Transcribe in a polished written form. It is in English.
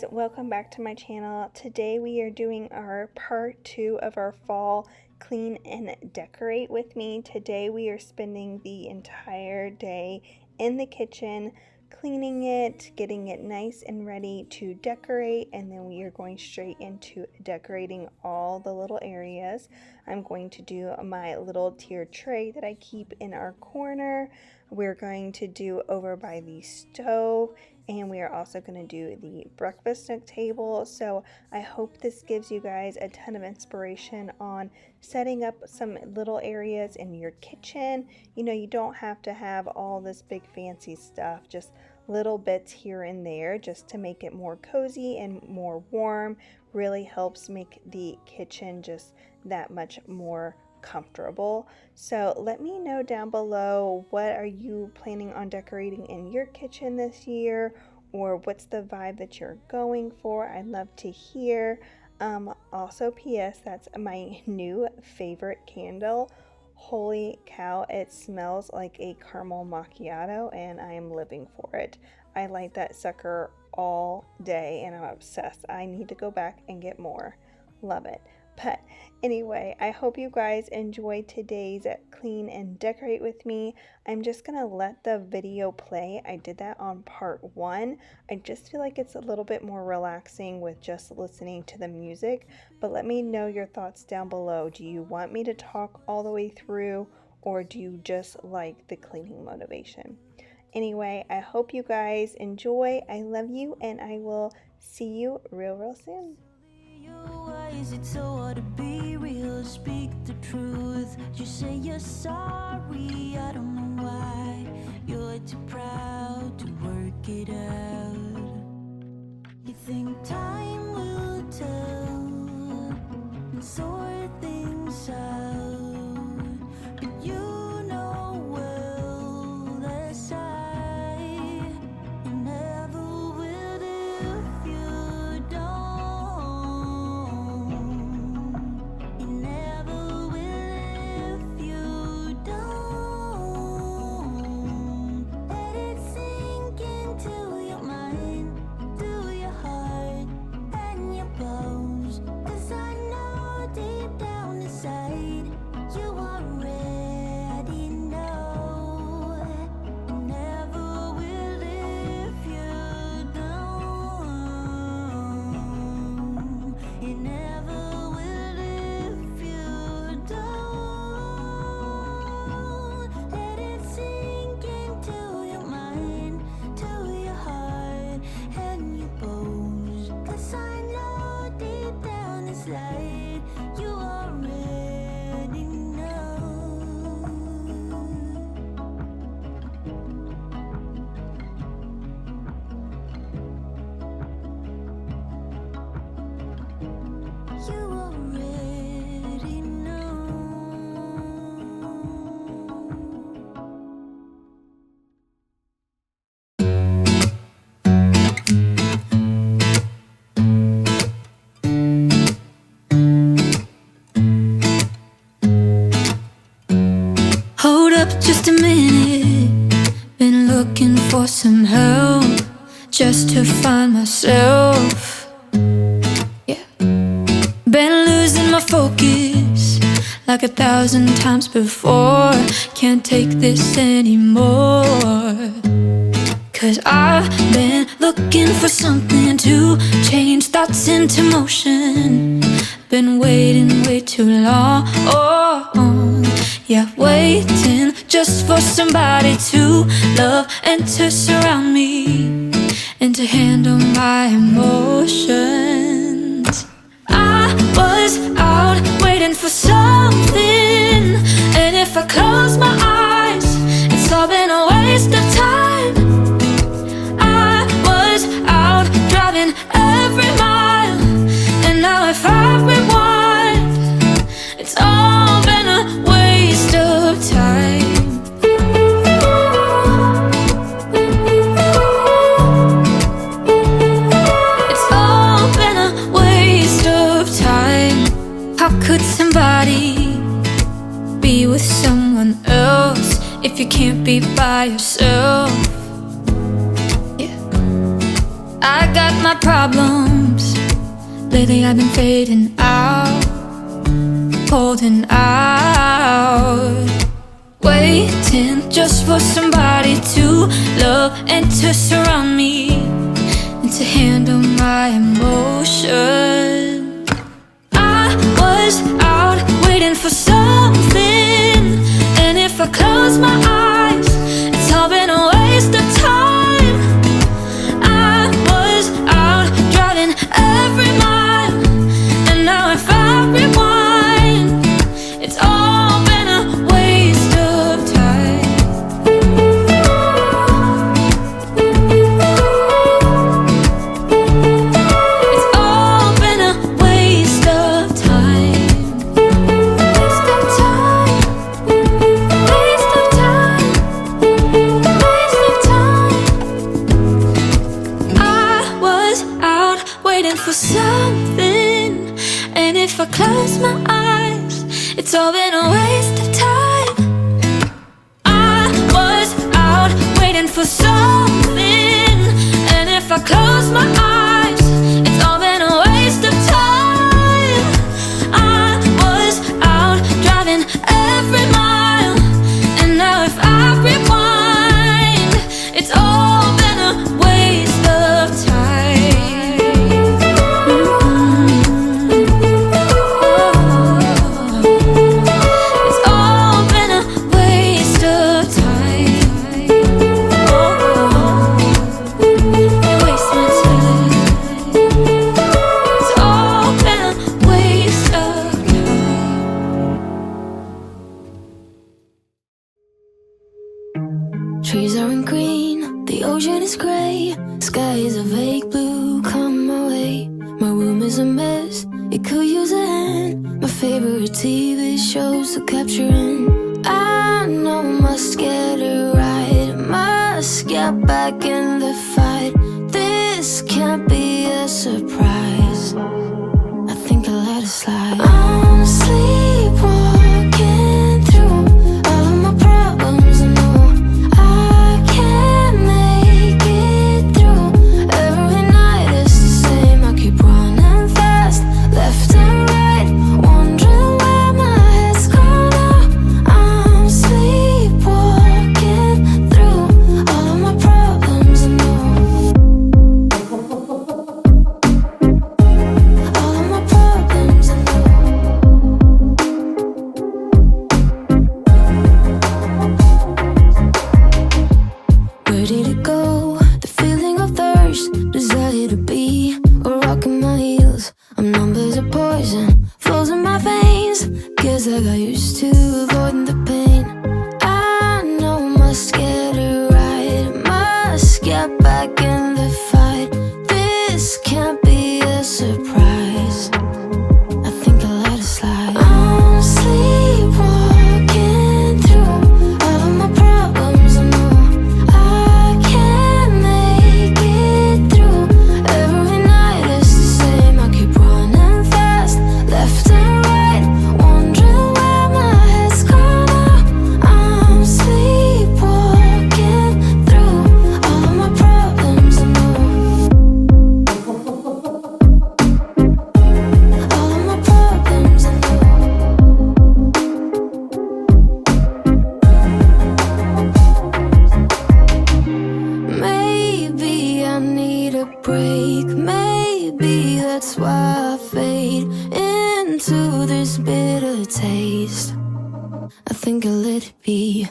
guys, welcome back to my channel. Today we are doing our part 2 of our fall clean and decorate with me. Today we are spending the entire day in the kitchen cleaning it, getting it nice and ready to decorate, and then we are going straight into decorating all the little areas. I'm going to do my little tiered tray that I keep in our corner. We're going to do over by the stove, and we are also going to do the breakfast nook table. So I hope this gives you guys a ton of inspiration on setting up some little areas in your kitchen. You know, you don't have to have all this big fancy stuff, just little bits here and there just to make it more cozy and more warm. Really helps make the kitchen just that much more comfortable. So let me know down below, what are you planning on decorating in your kitchen this year, or what's the vibe that you're going for? I'd love to hear. Also, PS, that's my new favorite candle. Holy cow, it smells like a caramel macchiato and I am living for it. I light that sucker all day and I'm obsessed. I need to go back and get more. Love it. But anyway, I hope you guys enjoyed today's clean and decorate with me. I'm just gonna let the video play. I did that on part 1. I just feel like it's a little bit more relaxing with just listening to the music. But let me know your thoughts down below. Do you want me to talk all the way through, or do you just like the cleaning motivation? Anyway, I hope you guys enjoy. I love you, and I will see you real soon. Is it so hard to be real? Speak the truth. You say you're sorry, I don't know why. You're too proud to work it out. You think time will tell and sort things out, but you know well that you never will if you don't. Hold up just a minute. Been looking for some help just to find myself. Yeah, been losing my focus like 1,000 times before. Can't take this anymore, 'cause I've been looking for something to change thoughts into motion. Been waiting way too long. Yeah, waiting just for somebody to love and to surround me and to handle my emotions. I was out waiting for something, and if I close my eyes, it's all been a waste of time. I was out driving every mile, and now if I rewind, it's all been a waste of time. It's all been a waste of time. How could somebody be with someone else if you can't be by yourself? Yeah. I got my problems. Lately I've been fading out, holding out, waiting just for somebody to love and to surround me and to handle my emotions. I was out waiting for something, and if I close my eyes, it's all been a waste of time. I was out driving every mile, and now if I rewind, it's all been a waste of time. It's all been a waste of time. Waste of time. Waste of time. Waste of time. I was out waiting for something, and if I close my eyes, it's all been a waste of time. I was out waiting for something, and if I close my eyes, it's all been a waste of time. I was out driving every mile, and now if I rewind, it's all been a waste of time. It's all been a waste of time. You waste my time. It's all been a waste of time. Trees aren't green, the ocean is gray, sky is a vague blue, come my way. My room is a mess, it could use a hand. My favorite TV shows are capturing. I know must get it right, must get back in the fight. This can't be a surprise. I think I let it slide. I'm sleepwalking through all of my problems. I know I can't make it through. Every night is the same. I keep running fast, left and right, wondering where my head's gone now. I'm sleepwalking through all of my problems. I know all of my problems. I know. Where did it go? The feeling of thirst, desire to be a rock in my heels. I'm numb as a poison, flows in my veins. Guess I got used to avoiding the pain. I know must get it right, must get back in the fight. This can't be a surprise. I think I let it slide. I'm sleepwalking through all of my problems. I know I can't make it through. Every night is the same. I keep running fast, left and right, wondering where my head's gone now. I'm sleepwalking through all of my problems. I know all of my problems. I know. Maybe I need a break. Maybe that's why I fade into this bitter taste. I think I let it be.